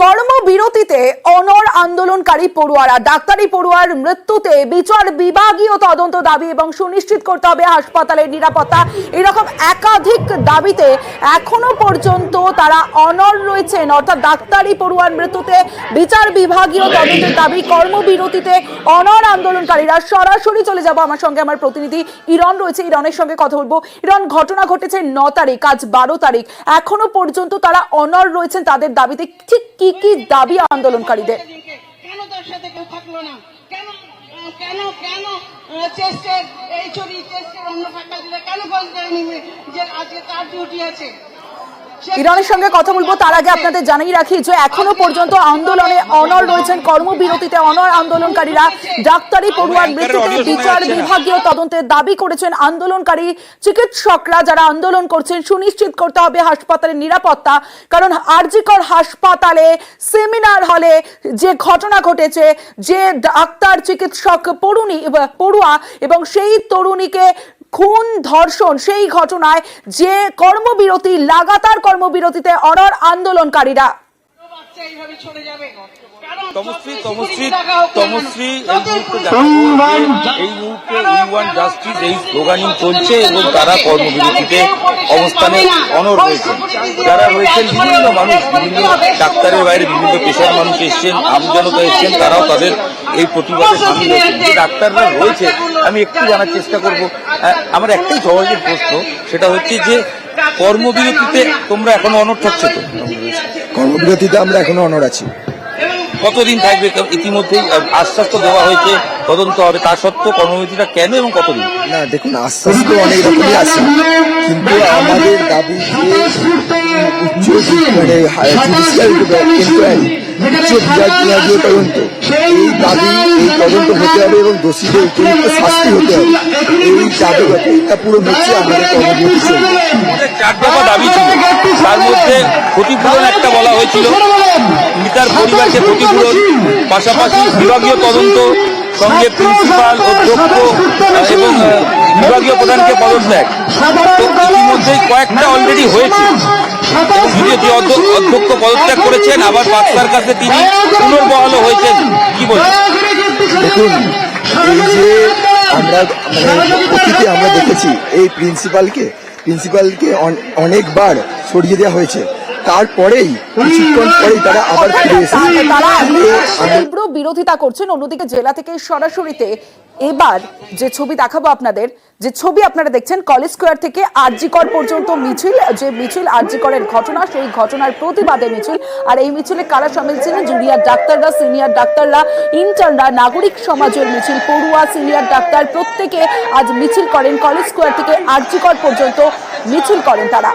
কর্মবিরতিতে অনড় আন্দোলনকারী পড়ুয়ারা ডাক্তারি পড়ুয়ার মৃত্যুতে বিচার বিভাগীয় তদন্ত দাবি এবং সুনিশ্চিত করতে হবে হাসপাতালের নিরাপত্তা, এরকম একাধিক দাবিতে এখনো পর্যন্ত তারা অনড় রয়েছেন। অর্থাৎ ডাক্তারি পড়ুয়ার মৃত্যুতে বিচার বিভাগীয় তদন্তের দাবি, কর্মবিরতিতে অনড় আন্দোলনকারীরা। সরাসরি চলে যাব, আমার সঙ্গে আমার প্রতিনিধি ইরন রয়েছে, ইরনের সঙ্গে কথা বলবো। ইরন, ঘটনা ঘটেছে 9 তারিখ, আজ 12 তারিখ, এখনো পর্যন্ত তারা অনড় রয়েছেন তাদের দাবিতে। ঠিক কি কি দাবি আন্দোলনকারীদের? কেন তার সাথে কেউ থাকলো না? কেন কেন কেন চেস্টের এই ছবি চেস্টের অন্য ফ্যাকাল্টিরা কেন বল করেনি যে আজকে তার ডিউটি আছে? ইরনের সঙ্গে কথা বলবো, তার আগে আপনাদের জানিয়ে রাখি যে এখনো পর্যন্ত আন্দোলনে অনড় রয়েছেন, কর্মবিরতিতে অনড় আন্দোলনকারীরা। ডাক্তারি পড়ুয়ার মৃত্যুতে বিচার বিভাগীয় তদন্তের দাবি করেছেন আন্দোলনকারী চিকিৎসকরা, যারা আন্দোলন করছেন সুনিশ্চিত করতে হবে হাসপাতালের নিরাপত্তা। কারণ আরজিকর হাসপাতালে সেমিনার হলে যে ঘটনা ঘটেছে, যে ডাক্তার চিকিৎসক পড়ুয়া এবং সেই তরুণীকে খুন ধর্ষণ, সেই ঘটনায় যে কর্মবিরতি, লাগাতার কর্মবিরতিতে অনড় আন্দোলনকারীরা। এই স্লোগানিং চলছে এবং তারা কর্মবিরতিতে অবস্থানে অনড় রয়েছেন। যারা রয়েছেন বিভিন্ন মানুষ, বিভিন্ন ডাক্তারের বাইরে বিভিন্ন পেশার মানুষ এসছেন, আমজনতা এসছেন, তারাও তাদের এই প্রতিবাদে সামিল হয়েছেন। যে ডাক্তাররা রয়েছে, আমি একটু জানার চেষ্টা করব। আমার একটাই সহজের প্রশ্ন, সেটা হচ্ছে যে কর্মবিরতিতে তোমরা এখনো অনড় থাকছো তো? কর্মবিরতিতে আমরা এখনো অনড় আছি। কতদিন থাকবে? ইতিমধ্যেই আশ্বাস তো দেওয়া হয়েছে তদন্ত হবে, তা সত্ত্বেও কর্মবিরতিটা কেন এবং কতদিন? না দেখুন, আশ্বাস তো অনেক রকমই আছে, কিন্তু আমাদের দাবি যে উচ্চ মানে জুডিশিয়াল ইনকোয়ারি, উচ্চ বিভাগীয় তদন্ত, এই দাবি, এই তদন্ত হতে হবে এবং দোষীদের উপযুক্ত শাস্তি হতে হবে। এই দাবিটা পুরো হচ্ছে আমাদের কর্মবিরতি চলবে। 4 দফা দাবি ছিল, তার মধ্যে ক্ষতিপূরণ একটা বলা হয়েছিল, মৃতার পরিবারকে ক্ষতিপূরণ, পাশাপাশি বিভাগীয় তদন্ত, সঙ্গে প্রিন্সিপাল, অধ্যক্ষ এবং বিভাগীয় প্রধানকে পদত্যাগ। তো ইতিমধ্যেই কয়েকটা অলরেডি হয়েছে। যদিও অধ্যক্ষ পদত্যাগ করেছেন, আবার বাক্সার কাছে তিনি পুনর্বহালও হয়েছেন। কি বলছেন? দেখুন, এই যে আমরা অতীতে আমরা দেখেছি এই প্রিন্সিপালকে অনেকবার সরিয়ে দেওয়া হয়েছে, তারপরেই কিছুক্ষণ পরেই তারা আবার ফিরে এসেছে। তীব্র বিরোধিতা করছেন। অন্যদিকে জেলা থেকে সরাসরিতে এবার যে ছবি দেখাবো আপনাদের, যে ছবি আপনারা দেখছেন, কলেজ স্কোয়ার থেকে আরজিকর পর্যন্ত মিছিল, যে মিছিল আরজিকরের ঘটনা, সেই ঘটনার প্রতিবাদে মিছিল। আর এই মিছিলে কারা সামিল ছিলেন? জুনিয়র ডাক্তাররা, সিনিয়র ডাক্তাররা, ইন্টার্নরা, নাগরিক সমাজের মিছিল, পড়ুয়া, সিনিয়র ডাক্তার প্রত্যেকে আজ মিছিল করেন। কলেজ স্কোয়ার থেকে আরজিকর পর্যন্ত মিছিল করেন তারা।